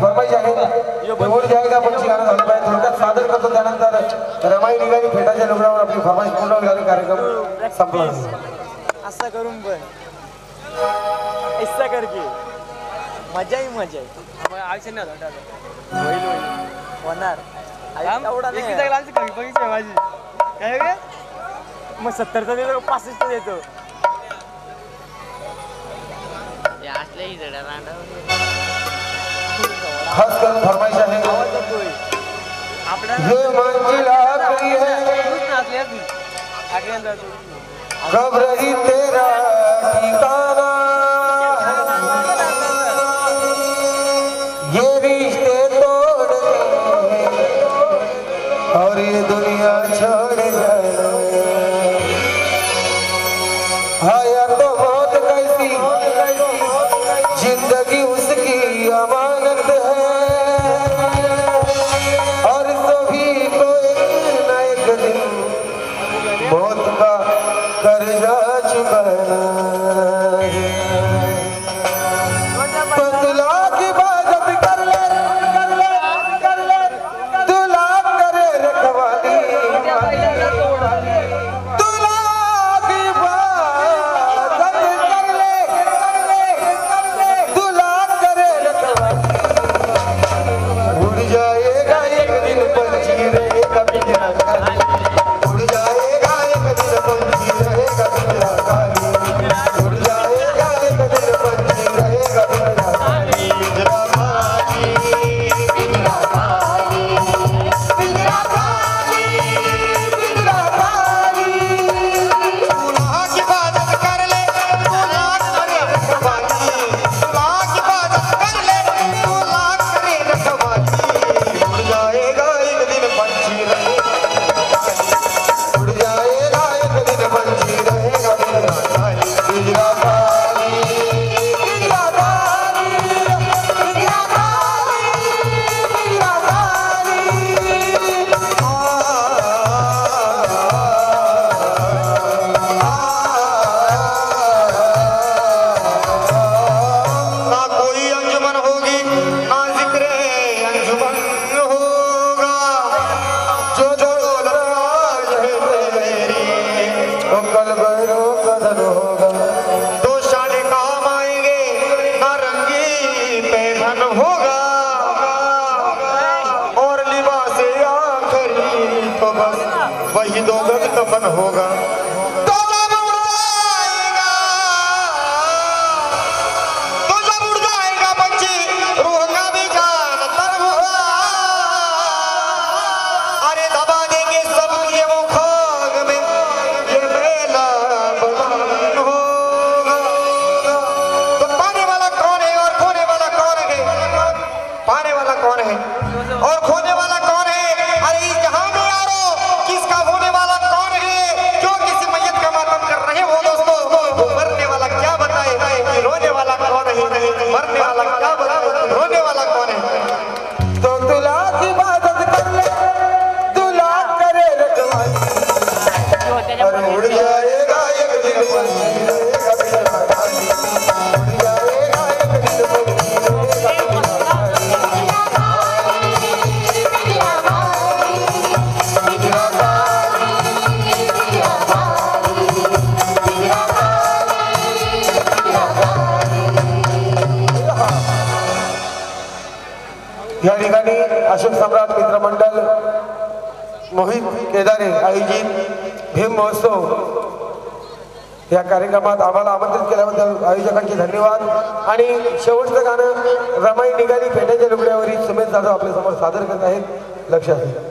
फरमाईश आहे बोल जाएगा पण गाणं झालं पाहिजे थोडक्यात सादर करतो त्यानंतर रमाई निघाली फेटाच्या लुगड्यावर आपली फरमाईश पूर्ण होईल कार्यक्रम संपला असा करून पण ऐसा करके मजा ही मजा आहे आयुष्य नाही होईल होणार एवढा नाही माझी काय मग 70चा देतो 65चा देतो खास करून फरमाईश आहे ये मंजिल आखिरी है कब रही तेरा ठिकाना ये रिश्ते तोड़ और ये दुनिया छोड़ जाना आया तो मौत कैसी जिंदगी उसकी अमानत है और सभी को एक न एक दिन मौत का कर्जा चुकाना तो दुला की इबादत कर ले दुला करे रखवाली दुला की इबादत कर ले दुला करे रखवाली उड़ जाएगा एक दिन पंछी रहेगा पिंजरा खाली उड़ जाएगा एक दिन पंछी रहेगा पिंजरा खाली उड़ जाएगा एक दिन पंछी रहेगा पिंजरा खाली पिंजरा खाली पिंजरा खाली पिंजरा खाली पिंजरा खाली दुल्हा की इबादत कर ले दुल्हा करे रखवाली दुल्हा की इबादत कर ले दुल्हा करे रखवाली उड़ जाएगा एक दिन पंछी रहेगा उड़ जाएगा एक दिन पंछी रहेगा पिंजरा खाली पिंजरा खाली पिंजरा खाली पिंजरा खाली पिंजरा खाली ना कोई अंजुमन होगी ना जिक्र अंजुमन होगा जो जो नाराज है मेरी वो कल गैरों का धन होगा दो शादी काम आएंगे ना रंगी पैठन होगा और लिबास आखिरी तो बस वही दो गज कफन होगा तो जब उड़ जाएगा पंछी रूह का भी जान तरफ होगा अरे दबा देंगे सब तुझे वो खाक में ये मेला बदन होगा तो पाने वाला कौन है और खोने वाला कौन है पाने वाला कौन है और खोने वाला कौन है अरे इस जहां में यारो किसका होने वाला कौन है जो किसी मैयत का मातम कर रहे हो दोस्तों वो मरने वाला क्या बताए कि रोने वाला कौन है मरने वाला क्या बताए रोने वाला कौन है तो दुल्हा की इबादत कर ले दुल्हा करे रखवाली और उड़ जाएगा एक दिन पंछी रहेगा पिंजरा खाली उड़ जाएगा एक दिन पंछी रहेगा पिंजरा या ठिकाणी अशोक सम्राट मित्र मंडळ मोहित केदारे आयोजित भीम महोत्सव या कार्यक्रमात आम्हाला आमंत्रित केल्याबद्दल आयोजकांचे धन्यवाद आणि शेवटचं गाणं रमाई निघाली फेट्याच्या लुगड्यावरील सुमेध जाधव आपल्या समोर सादर करत आहेत लक्षात